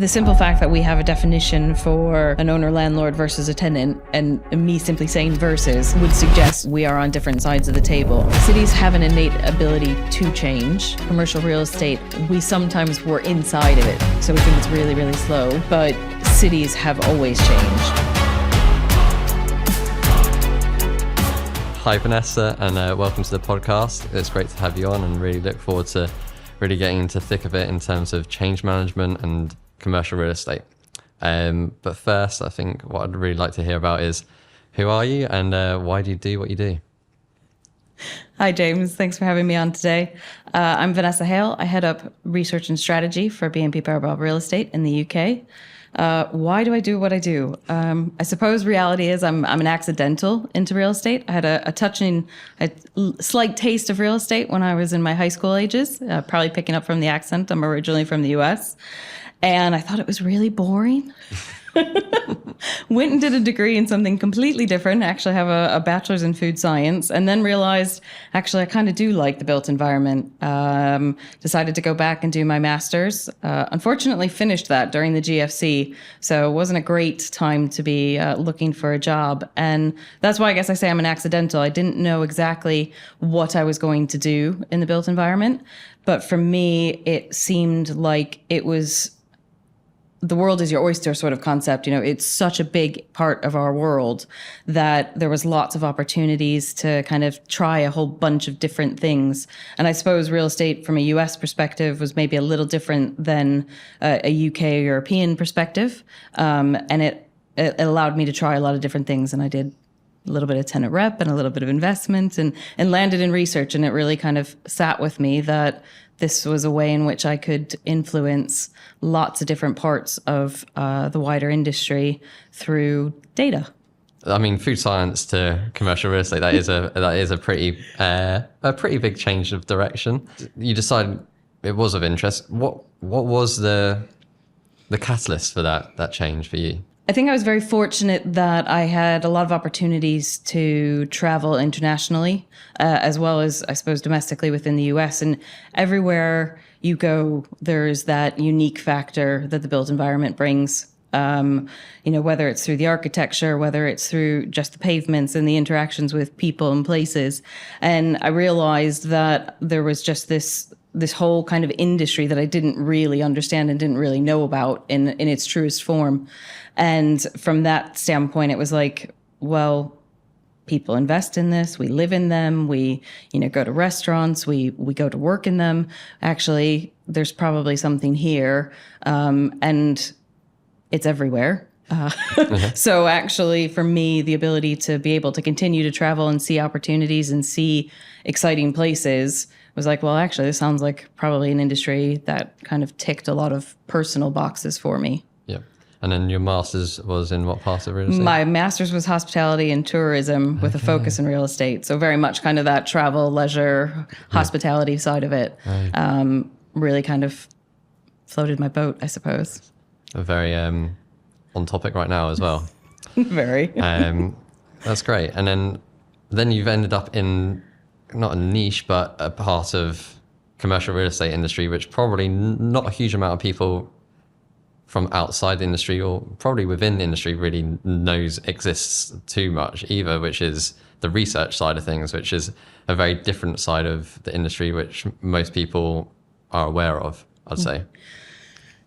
The simple fact that we have a definition for an owner-landlord versus a tenant, and me simply saying versus, would suggest we are on different sides of the table. Cities have an innate ability to change. Commercial real estate, we sometimes were inside of it, so we think it's really, really slow, but cities have always changed. Hi Vanessa, and welcome to the podcast. It's great to have you on and really look forward to really getting into the thick of it in terms of change management and commercial real estate. But first, I think what I'd really like to hear about is who are you and why do you do what you do? Hi, James. Thanks for having me on today. I'm Vanessa Hale. I head up research and strategy for BNP Paribas Real Estate in the UK. Why do I do what I do? I suppose reality is I'm an accidental into real estate. I had a slight taste of real estate when I was in my high school ages, probably picking up from the accent. I'm originally from the US. And I thought it was really boring. Went and did a degree in something completely different. Actually have a bachelor's in food science, and then realized actually I kind of do like the built environment. Decided to go back and do my master's. Unfortunately finished that during the GFC, so it wasn't a great time to be looking for a job. And that's why I guess I say I'm an accidental. I didn't know exactly what I was going to do in the built environment, but for me it seemed like it was the world is your oyster sort of concept. You know, it's such a big part of our world that there was lots of opportunities to kind of try a whole bunch of different things. And I suppose real estate from a US perspective was maybe a little different than a UK or European perspective. And it allowed me to try a lot of different things. And I did a little bit of tenant rep and a little bit of investment and landed in research. And it really kind of sat with me that this was a way in which I could influence lots of different parts of the wider industry through data. I mean, food science to commercial real estate, that is a pretty big change of direction. You decided it was of interest. What was the catalyst for that change for you? I think I was very fortunate that I had a lot of opportunities to travel internationally, as well as, I suppose, domestically within the US. And everywhere you go, there's that unique factor that the built environment brings. Whether it's through the architecture, whether it's through just the pavements and the interactions with people and places. And I realized that there was just this whole kind of industry that I didn't really understand and didn't really know about in its truest form. And from that standpoint, it was like, well, people invest in this. We live in them. We, go to restaurants. We go to work in them. Actually, there's probably something here, and it's everywhere. So actually, for me, the ability to be able to continue to travel and see opportunities and see exciting places was like, well, actually, this sounds like probably an industry that kind of ticked a lot of personal boxes for me. Yeah. And then your master's was in what part of real estate? My master's was hospitality and tourism with a focus in real estate. So very much kind of that travel, leisure, hospitality side of it. Right. Really kind of floated my boat, I suppose. Very on topic right now as well. Very. That's great. And then you've ended up in not a niche, but a part of commercial real estate industry, which probably not a huge amount of people from outside the industry or probably within the industry really knows exists too much either, which is the research side of things, which is a very different side of the industry, which most people are aware of, I'd say.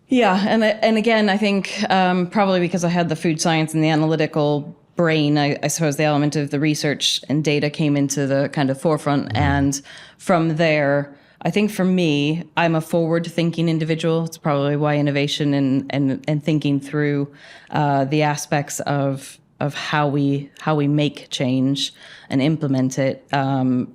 Yeah. And again, I think probably because I had the food science and the analytical brain, I suppose the element of the research and data came into the kind of forefront. And from there, I think for me, I'm a forward-thinking individual. It's probably why innovation and thinking through the aspects of how we make change and implement it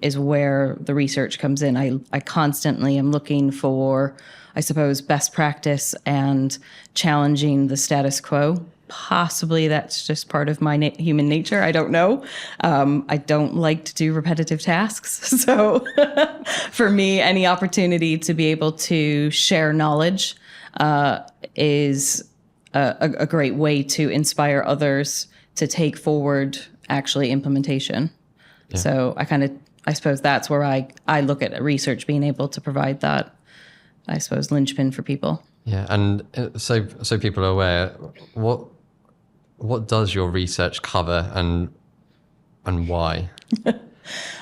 is where the research comes in. I constantly am looking for, I suppose, best practice and challenging the status quo. Possibly that's just part of my human nature. I don't know. I don't like to do repetitive tasks. So for me, any opportunity to be able to share knowledge is a great way to inspire others to take forward actually implementation. Yeah. So I suppose that's where I look at research being able to provide that, I suppose, linchpin for people. Yeah, and so people are aware, what does your research cover and why?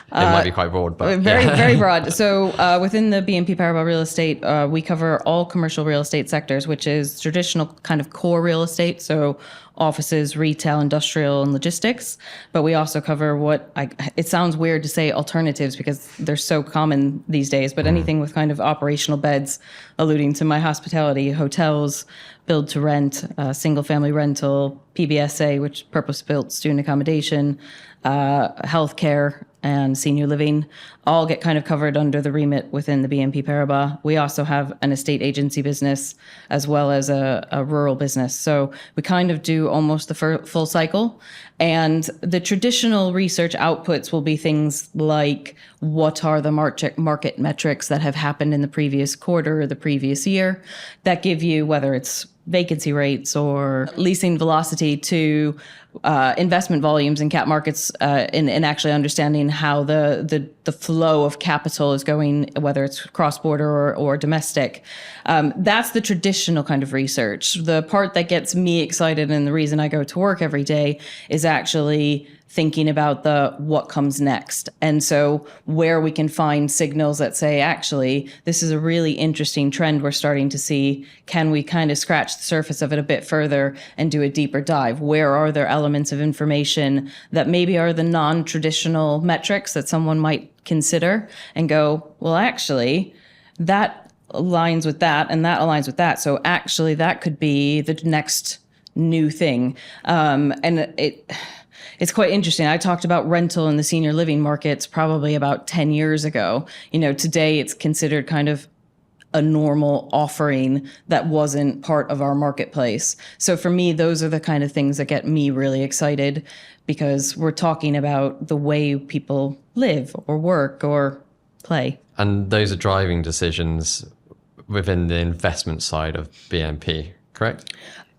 It might be quite broad, but Very, yeah. very broad. So within the BNP Paribas Real Estate, we cover all commercial real estate sectors, which is traditional kind of core real estate. So offices, retail, industrial, and logistics. But we also cover it sounds weird to say alternatives because they're so common these days, but anything with kind of operational beds, alluding to my hospitality, hotels, build to rent, single family rental, PBSA, which purpose-built student accommodation, healthcare, and senior living all get kind of covered under the remit within the BNP Paribas. We also have an estate agency business as well as a rural business. So we kind of do almost the full cycle. And the traditional research outputs will be things like what are the market metrics that have happened in the previous quarter or the previous year that give you, whether it's vacancy rates or leasing velocity, to investment volumes in cap markets, in actually understanding how the flow of capital is going, whether it's cross-border or domestic. That's the traditional kind of research. The part that gets me excited and the reason I go to work every day is actually thinking about what comes next. And so where we can find signals that say, actually, this is a really interesting trend we're starting to see. Can we kind of scratch the surface of it a bit further and do a deeper dive? Where are there elements of information that maybe are the non-traditional metrics that someone might consider and go, well, actually, that aligns with that and that aligns with that. So actually, that could be the next new thing. It's quite interesting. I talked about rental in the senior living markets probably about 10 years ago. Today it's considered kind of a normal offering that wasn't part of our marketplace. So for me, those are the kind of things that get me really excited because we're talking about the way people live or work or play. And those are driving decisions within the investment side of BNP, correct?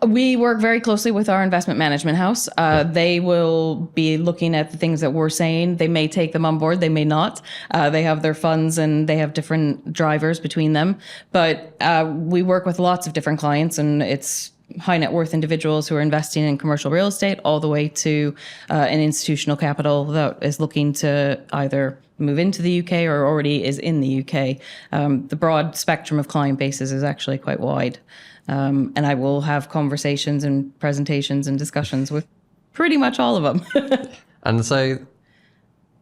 We work very closely with our investment management house. They will be looking at the things that we're saying. They may take them on board. They may not. They have their funds and they have different drivers between them. But we work with lots of different clients, and it's high net worth individuals who are investing in commercial real estate all the way to an institutional capital that is looking to either move into the UK or already is in the UK. The broad spectrum of client bases is actually quite wide. And I will have conversations and presentations and discussions with pretty much all of them. And so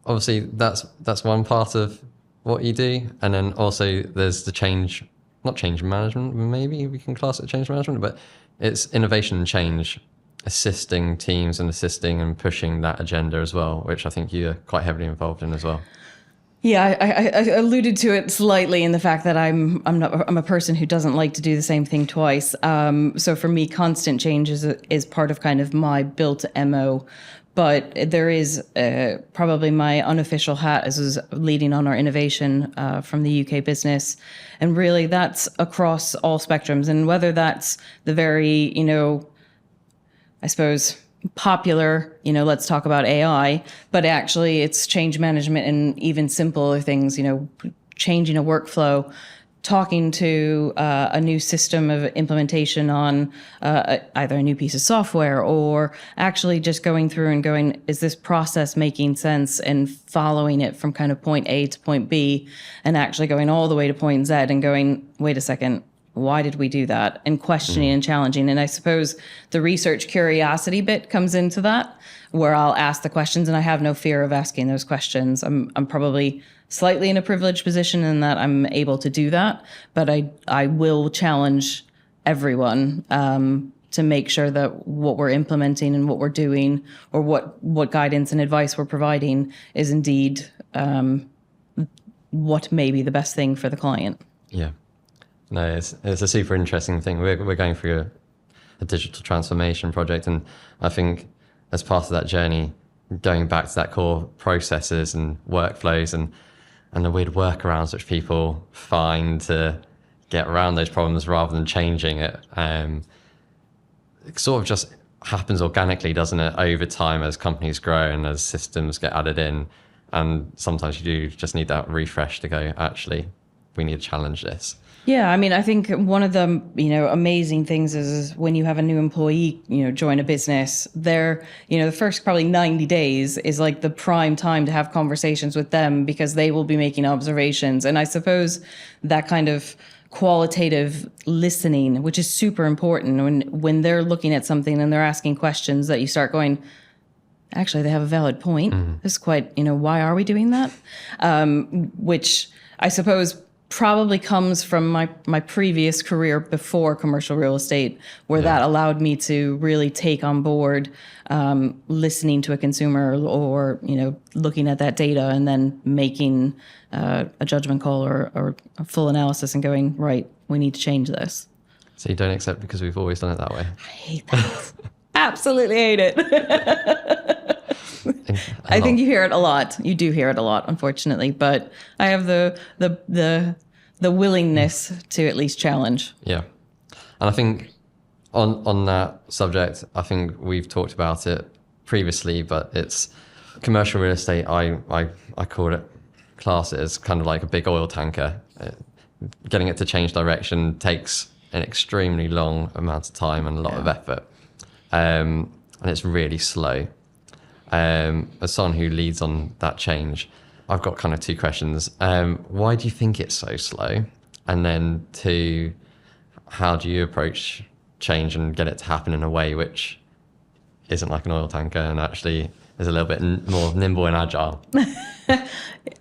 obviously that's one part of what you do. And then also there's the not change management, maybe we can class it change management, but it's innovation and change, assisting teams and assisting and pushing that agenda as well, which I think you're quite heavily involved in as well. Yeah, I alluded to it slightly in the fact that I'm a person who doesn't like to do the same thing twice. So for me, constant change is part of kind of my built MO. But there is probably my unofficial hat is leading on our innovation from the UK business. And really that's across all spectrums. And whether that's the very, I suppose, popular, let's talk about AI, but actually it's change management and even simpler things, changing a workflow, talking to a new system of implementation on either a new piece of software or actually just going through and going, is this process making sense, and following it from kind of point A to point B and actually going all the way to point Z and going, wait a second, why did we do that? And questioning and challenging. And I suppose the research curiosity bit comes into that, where I'll ask the questions and I have no fear of asking those questions. I'm probably slightly in a privileged position in that I'm able to do that, but I will challenge everyone to make sure that what we're implementing and what we're doing or what guidance and advice we're providing is indeed what may be the best thing for the client. Yeah. No, it's a super interesting thing. We're going through a digital transformation project, and I think as part of that journey, going back to that core processes and workflows and the weird workarounds which people find to get around those problems rather than changing it, it sort of just happens organically, doesn't it, over time as companies grow and as systems get added in. And sometimes you do just need that refresh to go, actually, we need to challenge this. Yeah, I mean, I think one of the, amazing things is when you have a new employee, join a business, the first probably 90 days is like the prime time to have conversations with them because they will be making observations. And I suppose that kind of qualitative listening, which is super important when they're looking at something and they're asking questions, that you start going, actually, they have a valid point. This is quite, why are we doing that? Which I suppose probably comes from my previous career before commercial real estate, where that allowed me to really take on board listening to a consumer or looking at that data and then making a judgment call or a full analysis and going, right, we need to change this. So you don't accept because we've always done it that way? I hate that. Absolutely hate it. I think you hear it a lot. You do hear it a lot, unfortunately. But I have the willingness to at least challenge. Yeah, and I think on that subject, I think we've talked about it previously, but it's commercial real estate. I call it, class it as kind of like a big oil tanker. Getting it to change direction takes an extremely long amount of time and a lot of effort, and it's really slow. As someone who leads on that change, I've got kind of two questions. Why do you think it's so slow? And then two, how do you approach change and get it to happen in a way which isn't like an oil tanker and actually is a little bit more nimble and agile?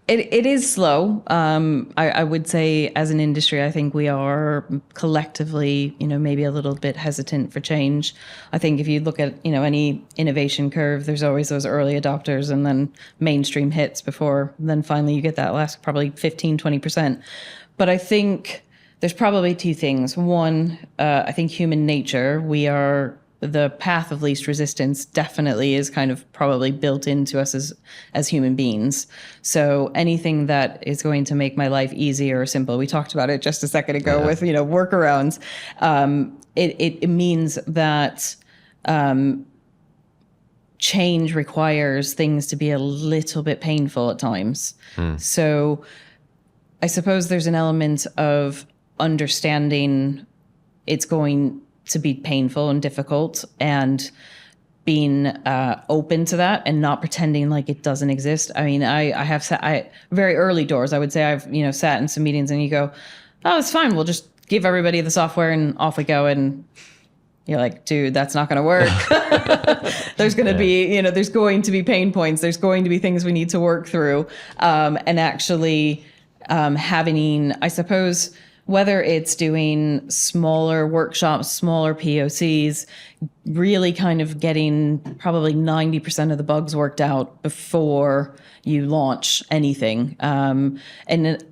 It is slow. I would say as an industry, I think we are collectively, maybe a little bit hesitant for change. I think if you look at, any innovation curve, there's always those early adopters and then mainstream hits before then finally you get that last probably 15, 20%. But I think there's probably two things. One, I think human nature, the path of least resistance definitely is kind of probably built into us as human beings. So anything that is going to make my life easier or simple, we talked about it just a second ago with, workarounds. It means that change requires things to be a little bit painful at times. So I suppose there's an element of understanding it's going to be painful and difficult and being open to that and not pretending like it doesn't exist. I mean, I have sat very early doors. I would say I've, sat in some meetings and you go, oh, it's fine. We'll just give everybody the software and off we go. And you're like, dude, that's not going to work. There's going to be, there's going to be pain points. There's going to be things we need to work through. And actually having, I suppose, whether it's doing smaller workshops, smaller POCs, really kind of getting probably 90% of the bugs worked out before you launch anything. And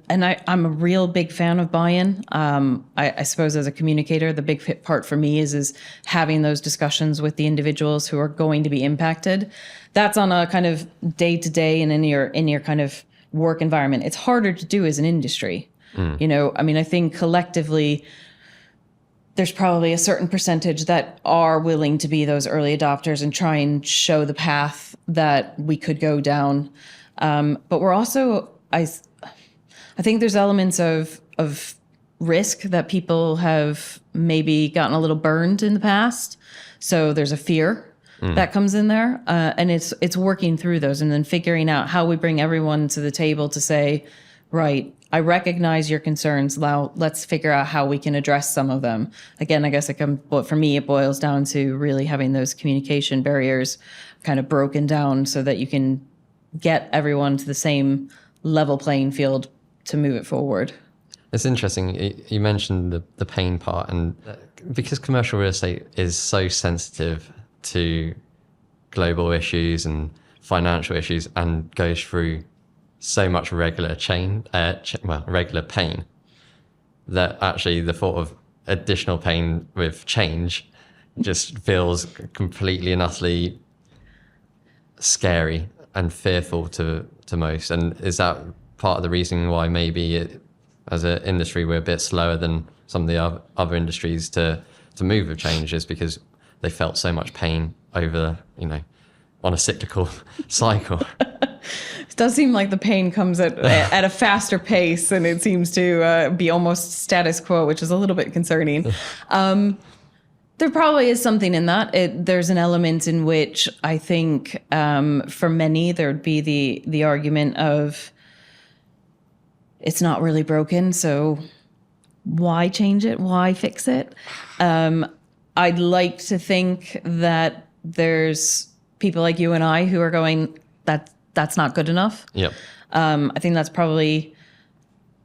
I'm a real big fan of buy-in. I suppose as a communicator, the big part for me is having those discussions with the individuals who are going to be impacted. That's on a kind of day-to-day and in your kind of work environment. It's harder to do as an industry. I think collectively, there's probably a certain percentage that are willing to be those early adopters and try and show the path that we could go down. But we're also, I think there's elements of risk that people have maybe gotten a little burned in the past. So there's a fear that comes in there, and it's working through those and then figuring out how we bring everyone to the table to say, right, I recognize your concerns. Now let's figure out how we can address some of them. Again, I guess for me, it boils down to really having those communication barriers kind of broken down so that you can get everyone to the same level playing field to move it forward. It's interesting. You mentioned the pain part, and because commercial real estate is so sensitive to global issues and financial issues and goes through so much regular regular pain, that actually the thought of additional pain with change just feels completely and utterly scary and fearful to most. And is that part of the reason why maybe as an industry we're a bit slower than some of the other industries to move with change, is because they felt so much pain over on a cyclical cycle? It does seem like the pain comes at a faster pace, and it seems to be almost status quo, which is a little bit concerning. There probably is something in that. There's an element in which I think for many there would be the argument of it's not really broken, so why change it? Why fix it? I'd like to think that there's people like you and I who are going, that's not good enough. Yep. I think that's probably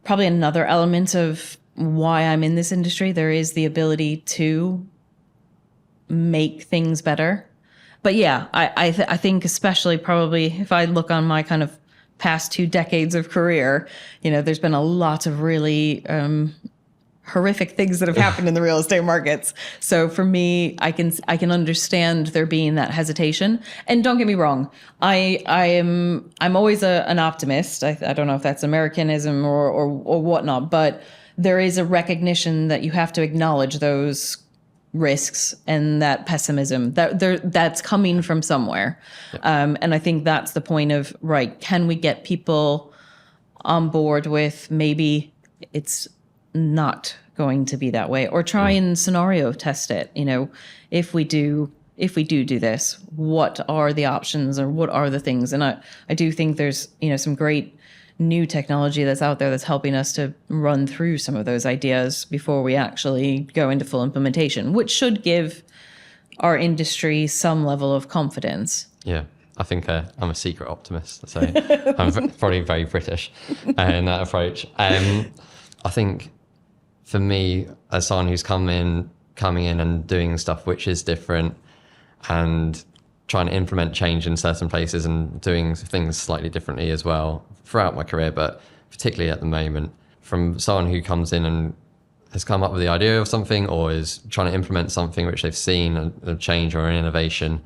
another element of why I'm in this industry. There is the ability to make things better. But yeah, I think especially probably if I look on my kind of past 2 decades of career, there's been a lot of really horrific things that have happened in the real estate markets. So for me, I can understand there being that hesitation. And don't get me wrong, I'm always an optimist. I don't know if that's Americanism or whatnot, but there is a recognition that you have to acknowledge those risks and that pessimism that's coming from somewhere. Yep. And I think that's the point of, right, can we get people on board with maybe it's not going to be that way, or try and scenario test it. If we do this, what are the options, or what are the things? And I do think there's some great new technology that's out there that's helping us to run through some of those ideas before we actually go into full implementation, which should give our industry some level of confidence. Yeah. I think I'm a secret optimist, so I'm probably very British in that approach. I think for me, as someone who's coming in and doing stuff which is different and trying to implement change in certain places and doing things slightly differently as well throughout my career, but particularly at the moment, from someone who comes in and has come up with the idea of something or is trying to implement something which they've seen, a change or an innovation,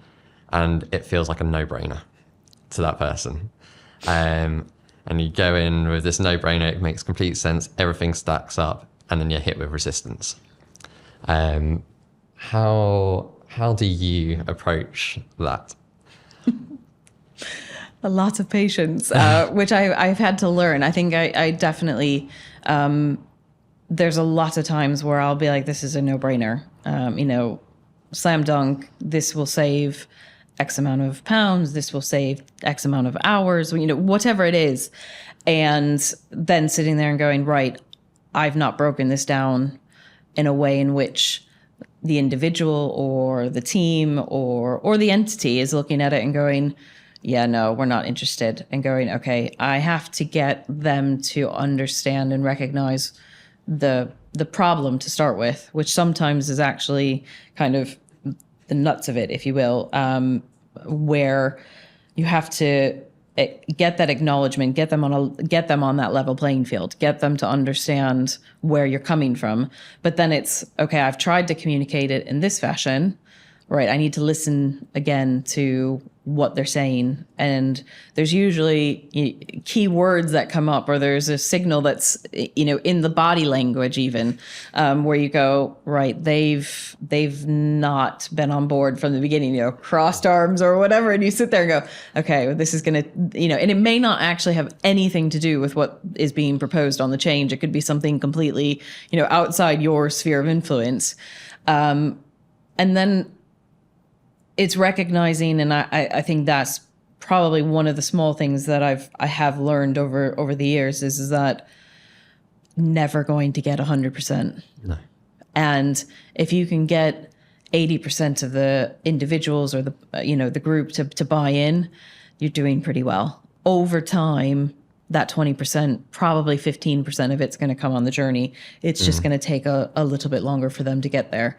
and it feels like a no-brainer to that person. And you go in with this no-brainer, it makes complete sense, everything stacks up, and then you're hit with resistance. How do you approach that? A lot of patience, which I've had to learn. I think I definitely, there's a lot of times where I'll be like, this is a no-brainer. Slam dunk, this will save X amount of pounds, this will save X amount of hours, whatever it is. And then sitting there and going, right, I've not broken this down in a way in which the individual or the team or the entity is looking at it and going, yeah, no, we're not interested. And going, okay, I have to get them to understand and recognize the problem to start with, which sometimes is actually kind of the nuts of it, if you will, where you have to get that acknowledgement, get them on that level playing field, get them to understand where you're coming from. But then it's, okay, I've tried to communicate it in this fashion, right? I need to listen again to what they're saying. And there's usually key words that come up, or there's a signal that's, in the body language even, where you go, right, they've not been on board from the beginning, crossed arms or whatever. And you sit there and go, okay, this is going to, and it may not actually have anything to do with what is being proposed on the change. It could be something completely, outside your sphere of influence. And then it's recognizing, and I think that's probably one of the small things that I have learned over the years is that never going to get 100%. No. And if you can get 80% of the individuals or the group to buy in, you're doing pretty well. Over time, that 20%, probably 15% of it's going to come on the journey. It's just going to take a little bit longer for them to get there.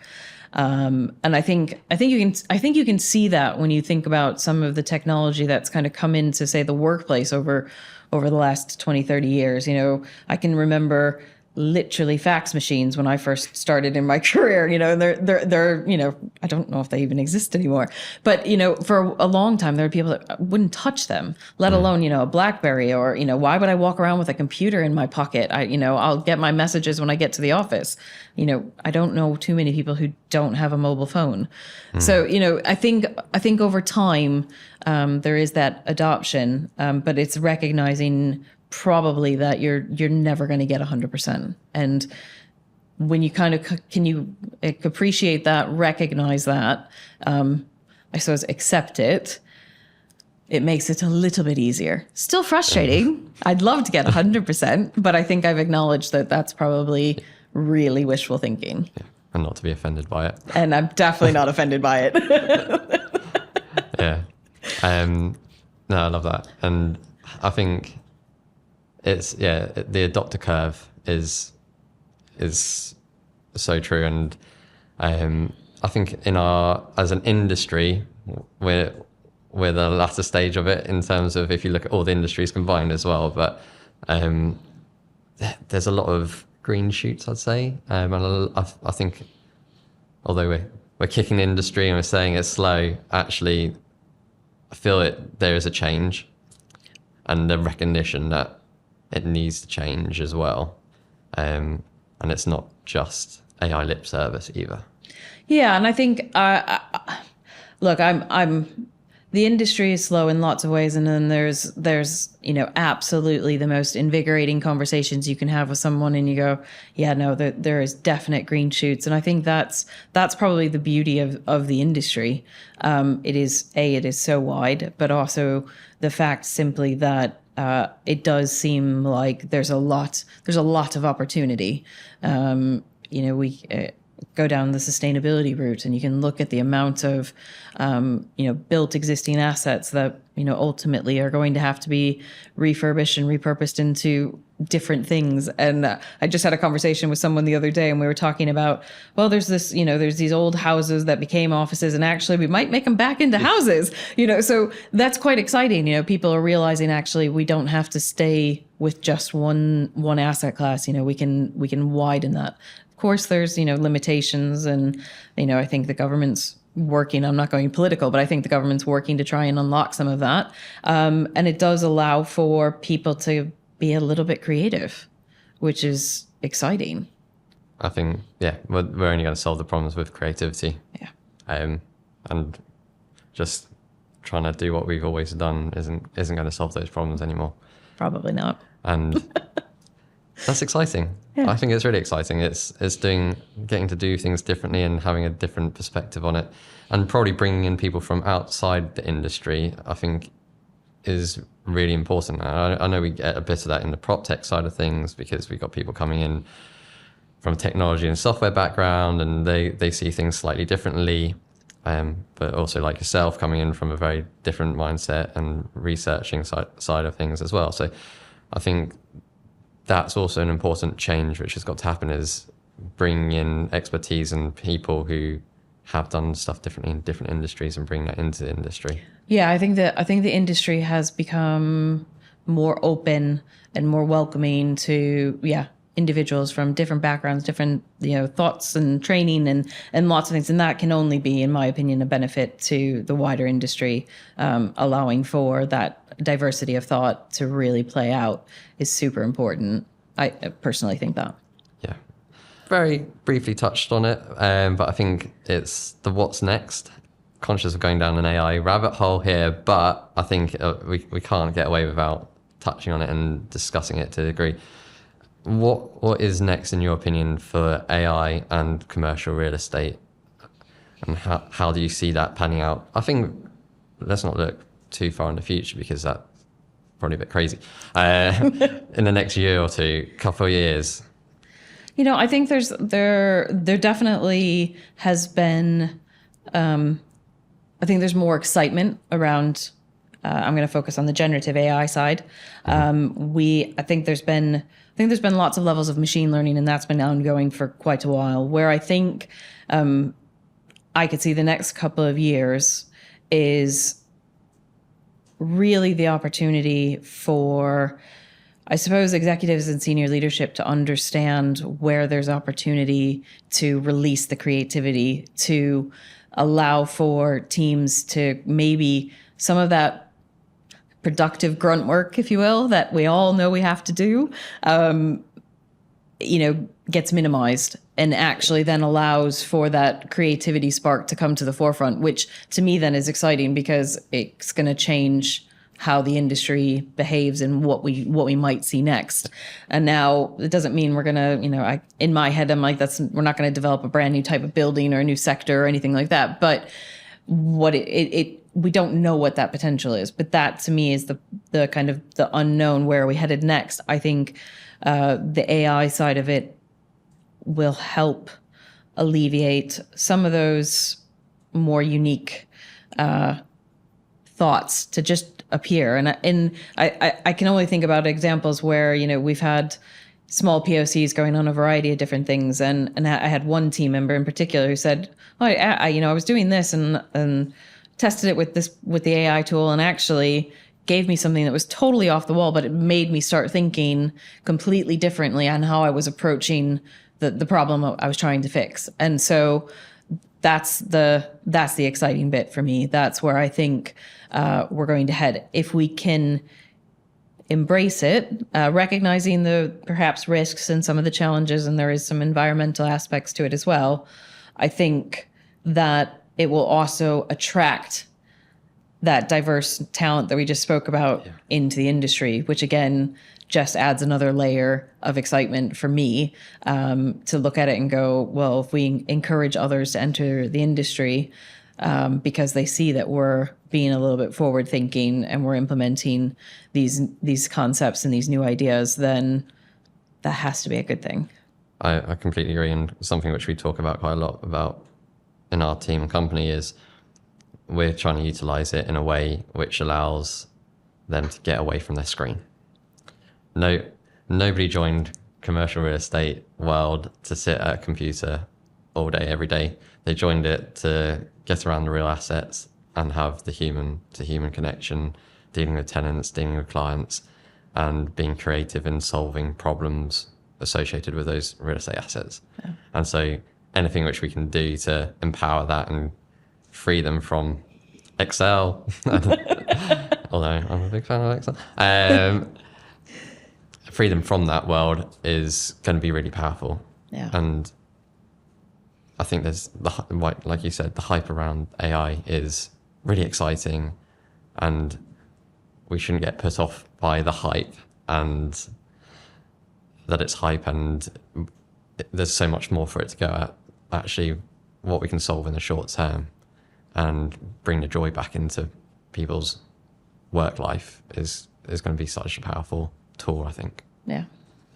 And I think you can see that when you think about some of the technology that's kind of come into, say, the workplace over the last 20, 30 years. I can remember literally fax machines when I first started in my career, and they're, I don't know if they even exist anymore, but, for a long time, there were people that wouldn't touch them, let alone, a BlackBerry, or, why would I walk around with a computer in my pocket? I'll get my messages when I get to the office. I don't know too many people who don't have a mobile phone. So, I think over time, there is that adoption, but it's recognizing probably that you're never going to get 100%. And when you can you appreciate that, recognize that, I suppose accept it, it makes it a little bit easier. Still frustrating. I'd love to get 100%, but I think I've acknowledged that that's probably really wishful thinking. Yeah. And not to be offended by it. And I'm definitely not offended by it. Yeah. No, I love that. And I think the adopter curve is so true. And I think as an industry, we're the latter stage of it in terms of if you look at all the industries combined as well. But there's a lot of green shoots, I'd say. And I think although we're kicking the industry and we're saying it's slow, actually I feel there is a change and the recognition that it needs to change as well. And it's not just AI lip service either. Yeah, and I think, look, the industry is slow in lots of ways, and then there's absolutely the most invigorating conversations you can have with someone, and you go, yeah, no, there is definite green shoots, and I think that's probably the beauty of the industry. It is so wide, but also the fact simply that it does seem like there's a lot of opportunity. We go down the sustainability route, and you can look at the amount of built existing assets that ultimately are going to have to be refurbished and repurposed into different things. And I just had a conversation with someone the other day, and we were talking about, well, there's these old houses that became offices, and actually we might make them back into houses. So that's quite exciting. People are realizing actually we don't have to stay with just one asset class. We can widen that. Of course, there's limitations, and I think the government's working. I'm not going political, but I think the government's working to try and unlock some of that, and it does allow for people to be a little bit creative, which is exciting. I think we're only going to solve the problems with creativity. Yeah, and just trying to do what we've always done isn't going to solve those problems anymore. Probably not. And that's exciting. Yeah. I think it's really exciting. It's getting to do things differently and having a different perspective on it, and probably bringing in people from outside the industry, I think, is really important. I know we get a bit of that in the prop tech side of things because we've got people coming in from a technology and software background, and they see things slightly differently. But also like yourself coming in from a very different mindset and researching side of things as well. So I think that's also an important change which has got to happen, is bringing in expertise and people who have done stuff differently in different industries and bring that into the industry. Yeah, I think the industry has become more open and more welcoming to individuals from different backgrounds, different thoughts and training and lots of things, and that can only be, in my opinion, a benefit to the wider industry. Allowing for that diversity of thought to really play out is super important. I personally think that. Yeah, very briefly touched on it, but I think it's the what's next. Conscious of going down an AI rabbit hole here, but I think we can't get away without touching on it and discussing it to a degree. What is next, in your opinion, for AI and commercial real estate, and how do you see that panning out? I think let's not look too far in the future, because that's probably a bit crazy. In the next year or two, couple of years. I think there definitely has been. I think there's more excitement around. I'm going to focus on the generative AI side. I think there's been lots of levels of machine learning, and that's been ongoing for quite a while. Where I think I could see the next couple of years is really the opportunity for I suppose executives and senior leadership to understand where there's opportunity to release the creativity, to allow for teams to maybe some of that productive grunt work, if you will, that we all know we have to do, gets minimized and actually then allows for that creativity spark to come to the forefront, which to me then is exciting because it's going to change how the industry behaves and what we might see next. And now it doesn't mean we're going to, in my head, I'm like, we're not going to develop a brand new type of building or a new sector or anything like that. But what we don't know what that potential is. But that to me is the kind of the unknown. Where are we headed next? I think the AI side of it will help alleviate some of those more unique thoughts to just appear. And I can only think about examples where, we've had small POCs going on a variety of different things. And I had one team member in particular who said, I was doing this and tested it with the AI tool, and actually gave me something that was totally off the wall, but it made me start thinking completely differently on how I was approaching the problem I was trying to fix. And so that's the exciting bit for me. That's where I think we're going to head. If we can embrace it, recognizing the perhaps risks and some of the challenges, and there is some environmental aspects to it as well, I think that it will also attract that diverse talent that we just spoke about into the industry, which again just adds another layer of excitement for me to look at it and go, well, if we encourage others to enter the industry because they see that we're being a little bit forward thinking and we're implementing these concepts and these new ideas, then that has to be a good thing. I completely agree. And something which we talk about quite a lot about in our team and company is we're trying to utilize it in a way which allows them to get away from their screen. Nobody joined commercial real estate world to sit at a computer all day, every day. They joined it to get around the real assets and have the human to human connection, dealing with tenants, dealing with clients, and being creative in solving problems associated with those real estate assets. Yeah. And so anything which we can do to empower that and free them from Excel, although I'm a big fan of Excel, free them from that world is going to be really powerful. Yeah. And I think there's, like you said, the hype around AI is really exciting, and we shouldn't get put off by the hype and that it's hype and there's so much more for it to go at. Actually, what we can solve in the short term and bring the joy back into people's work life is going to be such a powerful tool, I think. Yeah,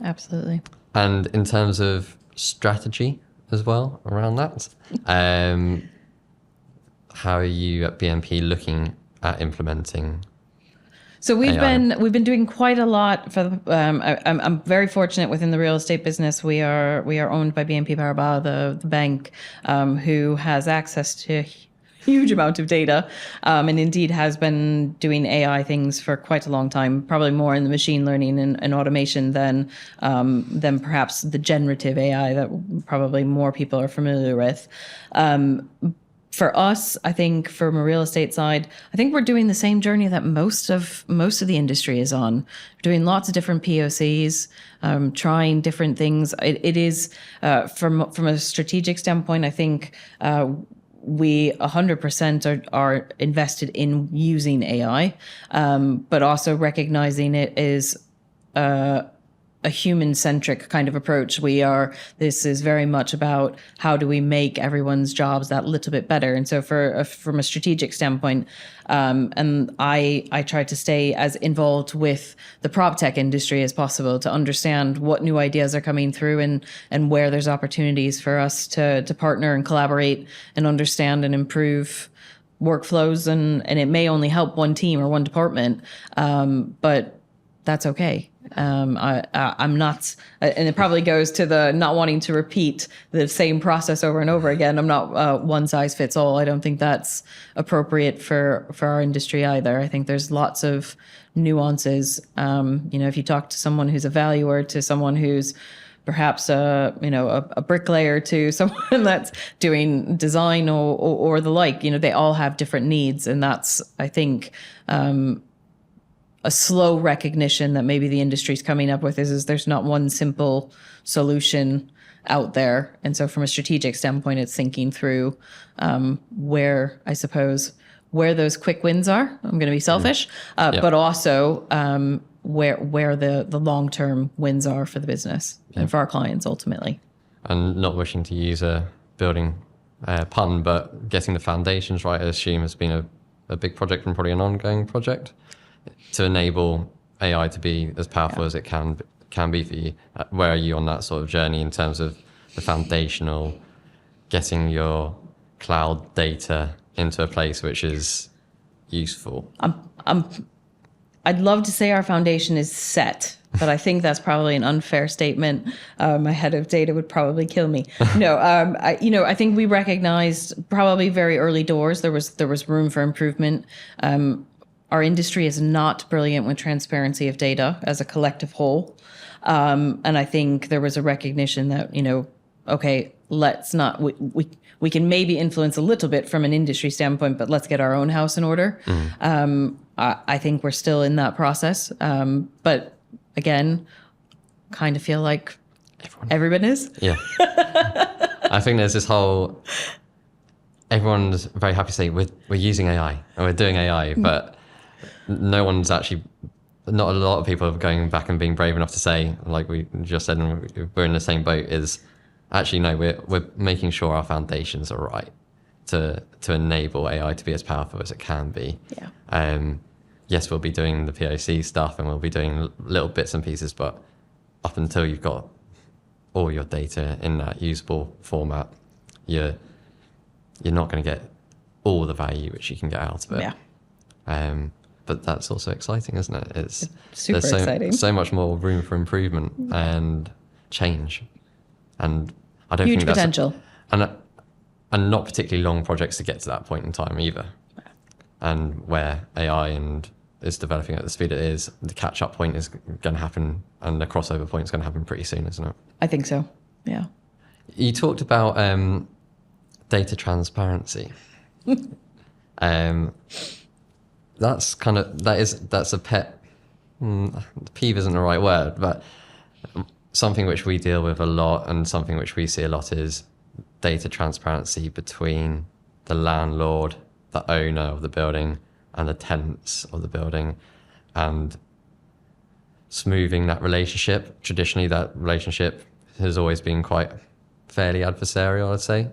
absolutely. And in terms of strategy as well around that, how are you at BNP looking at implementing? So we've AI? been doing quite a lot for the, I'm very fortunate within the real estate business. We are owned by BNP Paribas, the bank, who has access to huge amount of data, and indeed has been doing AI things for quite a long time, probably more in the machine learning and automation than perhaps the generative AI that probably more people are familiar with. For us, I think from a real estate side, I think we're doing the same journey that most of the industry is on. We're doing lots of different POCs, trying different things. It is from a strategic standpoint, I think we 100% are invested in using AI, but also recognizing it is a human-centric kind of approach. This is very much about how do we make everyone's jobs that little bit better. And so from a strategic standpoint, and I try to stay as involved with the prop tech industry as possible to understand what new ideas are coming through and where there's opportunities for us to partner and collaborate and understand and improve workflows. And it may only help one team or one department, but that's okay. I'm not, and it probably goes to the not wanting to repeat the same process over and over again. I'm not one size fits all. I don't think that's appropriate for our industry either. I think there's lots of nuances. If you talk to someone who's a valuer, to someone who's perhaps a bricklayer, to someone that's doing design or the like, they all have different needs, and that's, I think, a slow recognition that maybe the industry's coming up with is there's not one simple solution out there. And so from a strategic standpoint, it's thinking through where those quick wins are. I'm going to be selfish, but also where the long-term wins are for the business and for our clients ultimately. And not wishing to use a building pun, but getting the foundations right, I assume, has been a big project and probably an ongoing project to enable AI to be as powerful as it can be for you. Where are you on that sort of journey in terms of the foundational, getting your cloud data into a place which is useful? I'd love to say our foundation is set, but I think that's probably an unfair statement. My head of data would probably kill me. No, I think we recognized probably very early doors there was room for improvement. Our industry is not brilliant with transparency of data as a collective whole. And I think there was a recognition that, okay, let's not, we can maybe influence a little bit from an industry standpoint, but let's get our own house in order. I think we're still in that process. But again, kind of feel like everyone is. Yeah. I think there's this whole, everyone's very happy to say we're using AI and we're doing AI, but no one's actually, not a lot of people are going back and being brave enough to say, like we just said, and we're in the same boat, is actually, no, we're making sure our foundations are right to enable AI to be as powerful as it can be. Yeah. Yes, we'll be doing the POC stuff and we'll be doing little bits and pieces, but up until you've got all your data in that usable format, you're not going to get all the value which you can get out of it. Yeah. But that's also exciting, isn't it? It's super there's exciting. So much more room for improvement and change, and I don't Huge think that's potential. And not particularly long projects to get to that point in time either. And where AI is developing at the speed it is, the catch-up point is going to happen, and the crossover point is going to happen pretty soon, isn't it? I think so. Yeah. You talked about data transparency. That's a pet. Peeve isn't the right word, but something which we deal with a lot, and something which we see a lot, is data transparency between the landlord, the owner of the building, and the tenants of the building, and smoothing that relationship. Traditionally, that relationship has always been quite fairly adversarial, I'd say,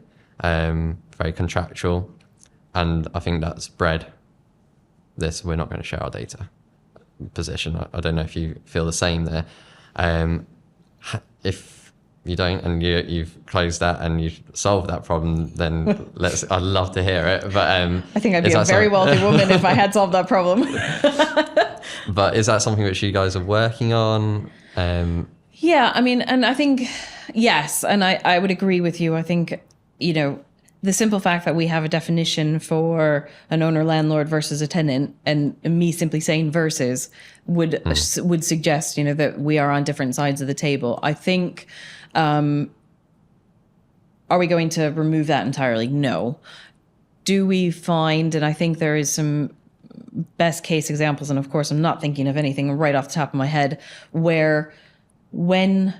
very contractual, and I think that's bred this we're not going to share our data position. I don't know if you feel the same there. If you don't, and you've closed that and you've solved that problem, then I'd love to hear it. But I think I'd be a very wealthy woman if I had solved that problem. But is that something which you guys are working on? Yeah, I mean, and I think, yes, and I would agree with you. I think, the simple fact that we have a definition for an owner landlord versus a tenant, and me simply saying versus would suggest, that we are on different sides of the table. I think, are we going to remove that entirely? No. Do we find, and I think there is some best case examples, and of course I'm not thinking of anything right off the top of my head, where when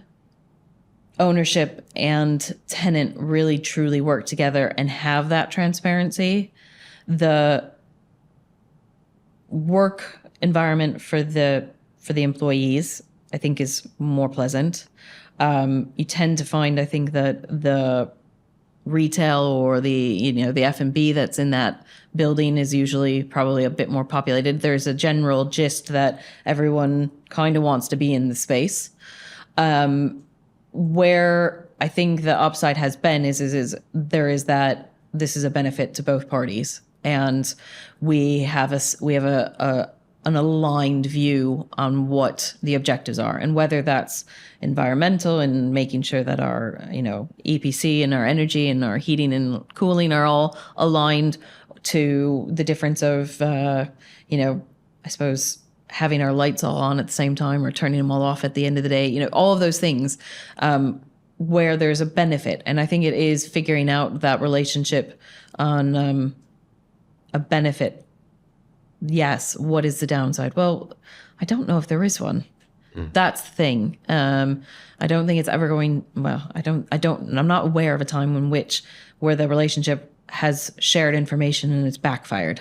ownership and tenant really truly work together and have that transparency, the work environment for the employees, I think, is more pleasant. You tend to find, I think, that the retail or the F&B that's in that building is usually probably a bit more populated. There's a general gist that everyone kind of wants to be in the space. Where I think the upside has been is there is that this is a benefit to both parties, and we have a an aligned view on what the objectives are, and whether that's environmental and making sure that our, EPC and our energy and our heating and cooling are all aligned, to the difference of, I suppose, having our lights all on at the same time or turning them all off at the end of the day, all of those things, where there's a benefit. And I think it is figuring out that relationship on a benefit. Yes, what is the downside? Well, I don't know if there is one. That's the thing. I don't think it's ever going, well, I'm not aware of a time where the relationship has shared information and it's backfired.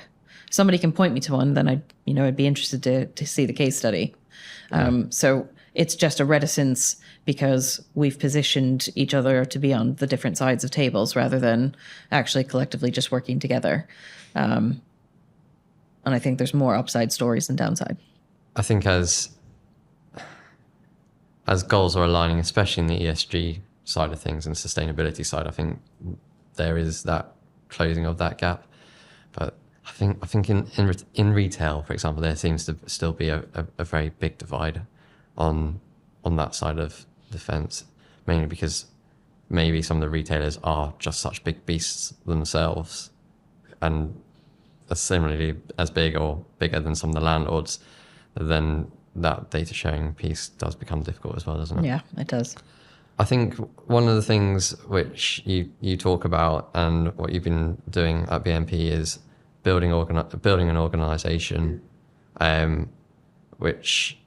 Somebody can point me to one, then I'd be interested to see the case study. So it's just a reticence because we've positioned each other to be on the different sides of tables rather than actually collectively just working together. And I think there's more upside stories than downside. I think as goals are aligning, especially in the ESG side of things and sustainability side, I think there is that closing of that gap. But I think in retail, for example, there seems to still be a very big divide on that side of the fence, mainly because maybe some of the retailers are just such big beasts themselves and are similarly as big or bigger than some of the landlords. Then that data sharing piece does become difficult as well, doesn't it? Yeah, it does. I think one of the things which you talk about and what you've been doing at BNP is building an organization which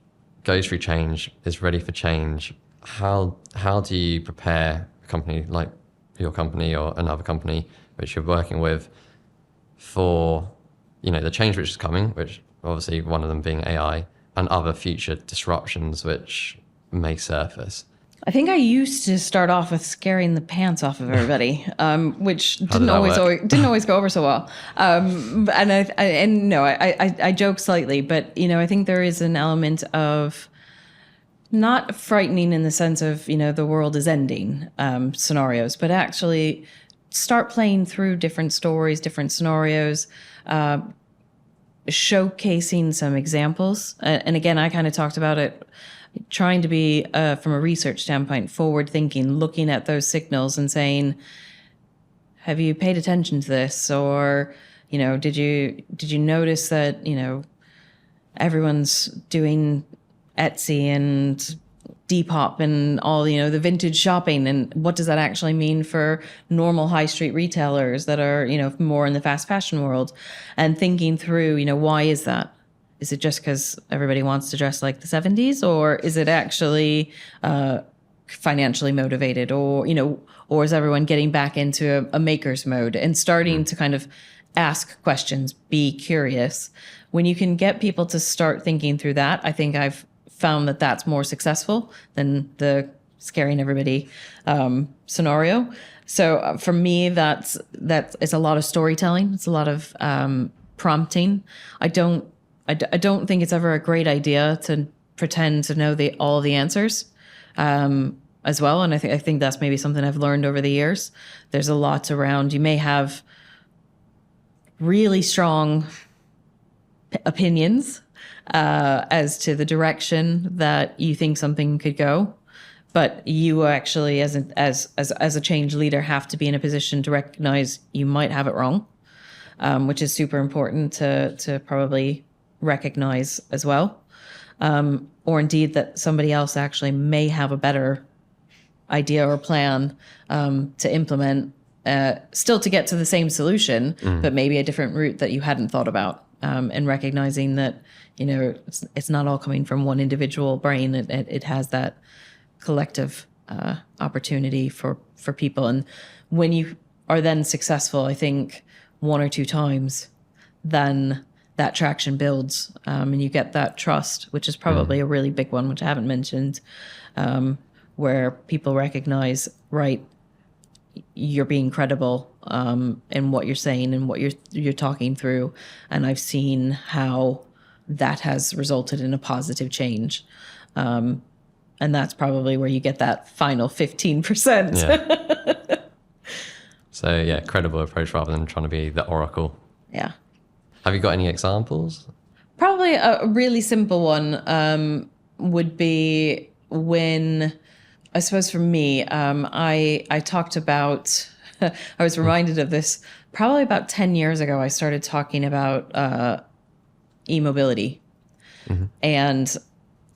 goes through change, is ready for change. How do you prepare a company like your company or another company which you're working with for the change which is coming, which obviously one of them being AI, and other future disruptions which may surface? I think I used to start off with scaring the pants off of everybody, which didn't always go over so well. I joke slightly, but I think there is an element of not frightening in the sense of the world is ending scenarios, but actually start playing through different stories, different scenarios, showcasing some examples. And again, I kind of talked about it, trying to be, from a research standpoint, forward thinking, looking at those signals and saying, have you paid attention to this? Or, did you notice that, everyone's doing Etsy and Depop and all, the vintage shopping, and what does that actually mean for normal high street retailers that are, more in the fast fashion world, and thinking through, why is that? Is it just because everybody wants to dress like the 70s, or is it actually financially motivated, or is everyone getting back into a maker's mode and starting to kind of ask questions, be curious? When you can get people to start thinking through that, I think I've found that that's more successful than the scaring everybody scenario. So for me, it's a lot of storytelling. It's a lot of prompting. I don't think it's ever a great idea to pretend to know all the answers as well. And I think that's maybe something I've learned over the years. There's a lot around. You may have really strong opinions as to the direction that you think something could go, but you actually, as a change leader, have to be in a position to recognize you might have it wrong, which is super important to probably recognize as well, or indeed that somebody else actually may have a better idea or plan to implement, still to get to the same solution, but maybe a different route that you hadn't thought about, and recognizing that it's not all coming from one individual brain. It has that collective opportunity for people, and when you are then successful, I think one or two times, then that traction builds, and you get that trust, which is probably a really big one, which I haven't mentioned, where people recognize, right, you're being credible in what you're saying and what you're talking through. And I've seen how that has resulted in a positive change. And that's probably where you get that final 15%. Yeah. So credible approach rather than trying to be the oracle. Yeah. Have you got any examples? Probably a really simple one would be when, I suppose for me, I talked about, I was reminded of this probably about 10 years ago. I started talking about e-mobility. And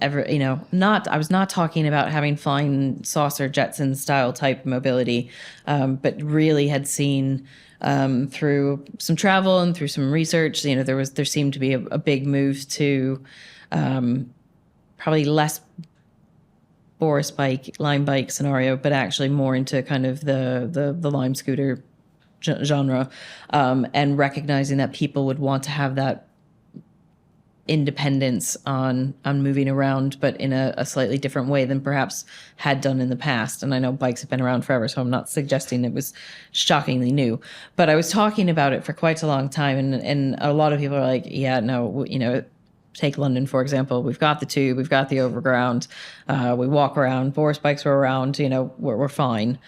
I was not talking about having flying saucer Jetson style type mobility, but really had seen through some travel and through some research, there seemed to be a big move to probably less Boris bike, Lime bike scenario, but actually more into kind of the Lime scooter genre, and recognizing that people would want to have that independence on moving around, but in a slightly different way than perhaps had done in the past. And I know bikes have been around forever, so I'm not suggesting it was shockingly new, but I was talking about it for quite a long time. And a lot of people are like, yeah, no, take London, for example. We've got the tube, we've got the overground, we walk around, Boris bikes were around, we're fine.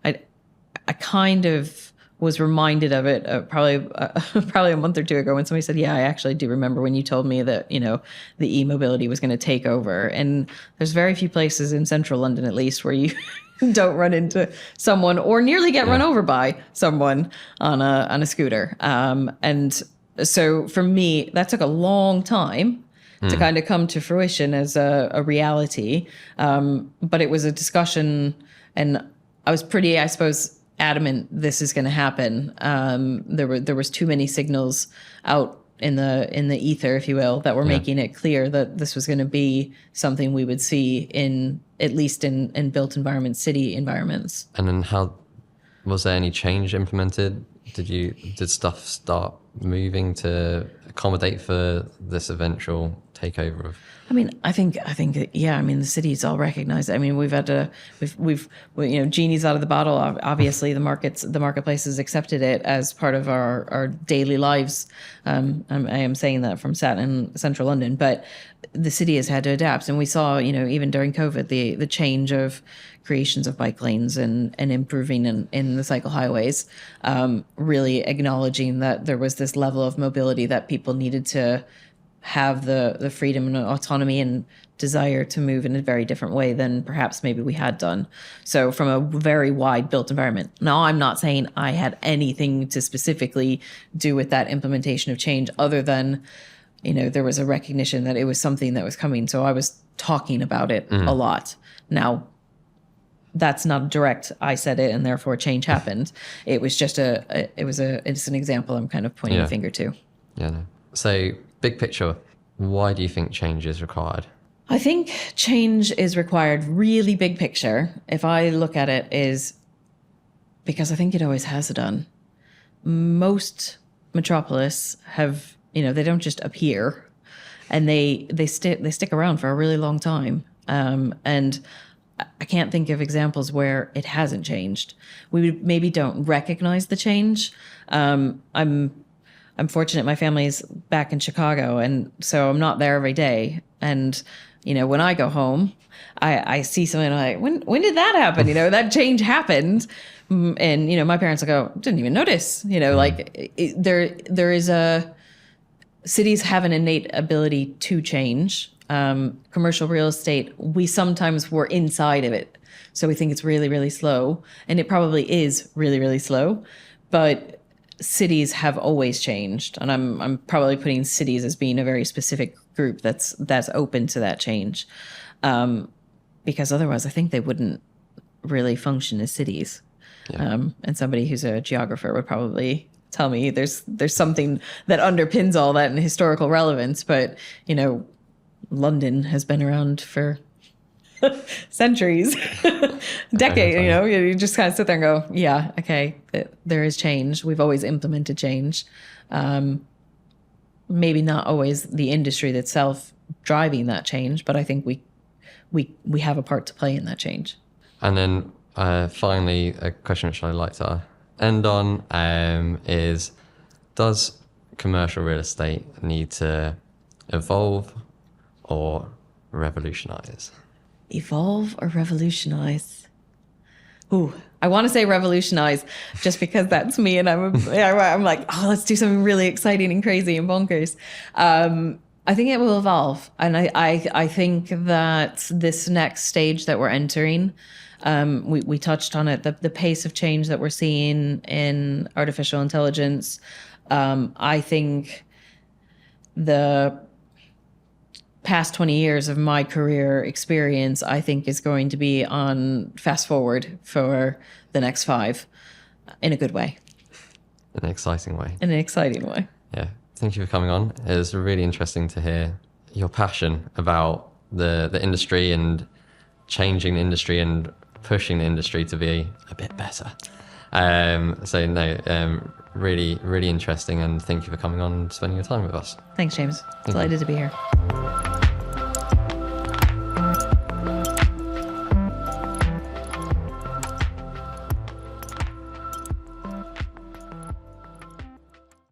I kind of was reminded of it probably a month or two ago when somebody said, yeah, I actually do remember when you told me that, the e-mobility was going to take over. And there's very few places in central London, at least, where you don't run into someone or nearly get run over by someone on a scooter. And so for me, that took a long time to kind of come to fruition as a reality. But it was a discussion, and I was pretty, I suppose, adamant this is going to happen. There was too many signals out in the ether, if you will, that were making it clear that this was going to be something we would see at least in built environments, city environments. And then how was there any change implemented? Did stuff start moving to accommodate for this eventual takeover of? I mean, I think, yeah. I mean, the city's all recognized. I mean, we've genie's out of the bottle. Obviously, the marketplaces accepted it as part of our daily lives. I am saying that from sat in central London, but the city has had to adapt, and we saw, even during COVID, the change of creations of bike lanes and improving in the cycle highways, really acknowledging that there was this level of mobility that people needed to have the freedom and autonomy and desire to move in a very different way than perhaps maybe we had done. So from a very wide built environment. Now, I'm not saying I had anything to specifically do with that implementation of change other than, there was a recognition that it was something that was coming. So I was talking about it a lot. Now, that's not direct, I said it and therefore change happened. It was just it's an example I'm kind of pointing a finger to. Yeah. No. So big picture, why do you think change is required? I think change is required, really big picture, if I look at it, is because I think it always has done. Most metropolis have, they don't just appear, and they stick around for a really long time. And I can't think of examples where it hasn't changed. We maybe don't recognize the change. I'm fortunate my family's back in Chicago, and so I'm not there every day. And, when I go home, I see something like, when did that happen? That change happened. And, my parents will go, didn't even notice, there is cities have an innate ability to change. Commercial real estate, we sometimes were inside of it. So we think it's really, really slow, and it probably is really, really slow, but cities have always changed, and I'm probably putting cities as being a very specific group that's open to that change, because otherwise I think they wouldn't really function as cities. And somebody who's a geographer would probably tell me there's something that underpins all that in historical relevance, but London has been around for centuries, decades, you just kind of sit there and go, yeah, okay, there is change. We've always implemented change. Maybe not always the industry itself driving that change, but I think we have a part to play in that change. And then finally, a question which I like to end on is, does commercial real estate need to evolve or revolutionize? Evolve or revolutionize? Ooh, I want to say revolutionize just because that's me, and I'm like, oh, let's do something really exciting and crazy and bonkers. I think it will evolve. And I think that this next stage that we're entering, we touched on it, the pace of change that we're seeing in artificial intelligence. I think the past 20 years of my career experience, I think, is going to be on fast forward for the next 5 in a good way. In an exciting way. In an exciting way. Yeah. Thank you for coming on. It was really interesting to hear your passion about the industry and changing the industry and pushing the industry to be a bit better. Really, really interesting. And thank you for coming on and spending your time with us. Thanks, James. Delighted to be here.